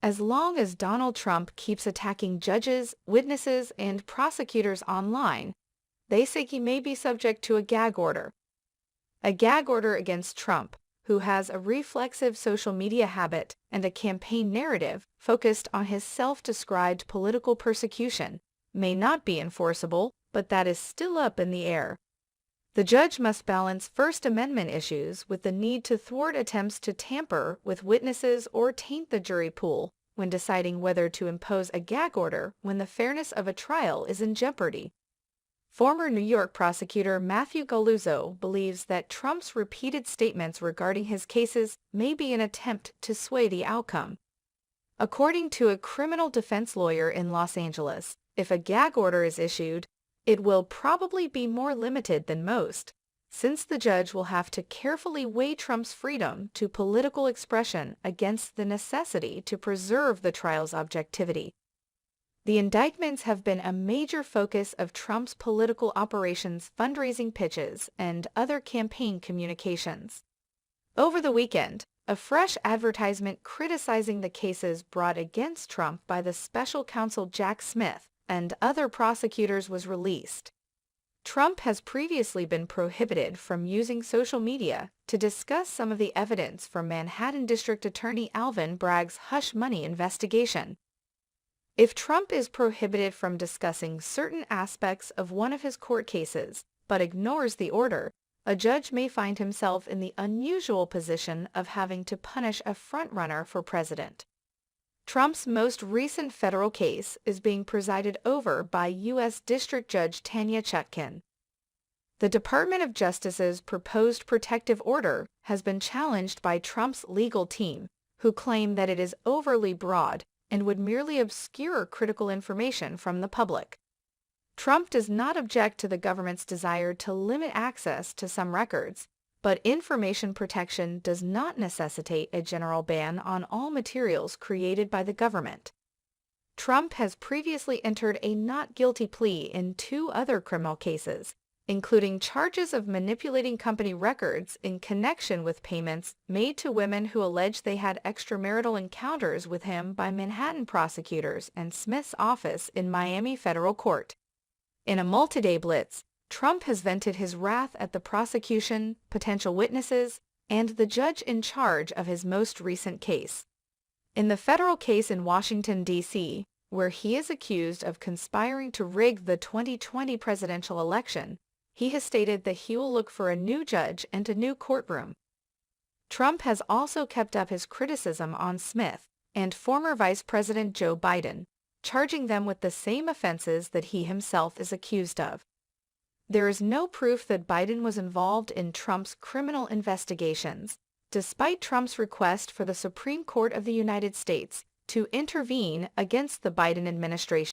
As long as Donald Trump keeps attacking judges, witnesses, and prosecutors online, they say he may be subject to a gag order. A gag order against Trump, who has a reflexive social media habit and a campaign narrative focused on his self-described political persecution, may not be enforceable, but that is still up in the air. The judge must balance First Amendment issues with the need to thwart attempts to tamper with witnesses or taint the jury pool when deciding whether to impose a gag order when the fairness of a trial is in jeopardy. Former New York prosecutor Matthew Galuzzo believes that Trump's repeated statements regarding his cases may be an attempt to sway the outcome. According to a criminal defense lawyer in Los Angeles, if a gag order is issued, it will probably be more limited than most, since the judge will have to carefully weigh Trump's freedom to political expression against the necessity to preserve the trial's objectivity. The indictments have been a major focus of Trump's political operations, fundraising pitches, and other campaign communications. Over the weekend, a fresh advertisement criticizing the cases brought against Trump by the special counsel Jack Smith and other prosecutors was released. Trump has previously been prohibited from using social media to discuss some of the evidence from Manhattan District Attorney Alvin Bragg's hush money investigation. If Trump is prohibited from discussing certain aspects of one of his court cases, but ignores the order, a judge may find himself in the unusual position of having to punish a frontrunner for president. Trump's most recent federal case is being presided over by U.S. District Judge Tanya Chutkan. The Department of Justice's proposed protective order has been challenged by Trump's legal team, who claim that it is overly broad and would merely obscure critical information from the public. Trump does not object to the government's desire to limit access to some records, but information protection does not necessitate a general ban on all materials created by the government. Trump has previously entered a not guilty plea in 2 other criminal cases, including charges of manipulating company records in connection with payments made to women who allege they had extramarital encounters with him by Manhattan prosecutors and Smith's office in Miami federal court. In a multi-day blitz, Trump has vented his wrath at the prosecution, potential witnesses, and the judge in charge of his most recent case. In the federal case in Washington, D.C., where he is accused of conspiring to rig the 2020 presidential election, he has stated that he will look for a new judge and a new courtroom. Trump has also kept up his criticism on Smith and former Vice President Joe Biden, charging them with the same offenses that he himself is accused of. There is no proof that Biden was involved in Trump's criminal investigations, despite Trump's request for the Supreme Court of the United States to intervene against the Biden administration.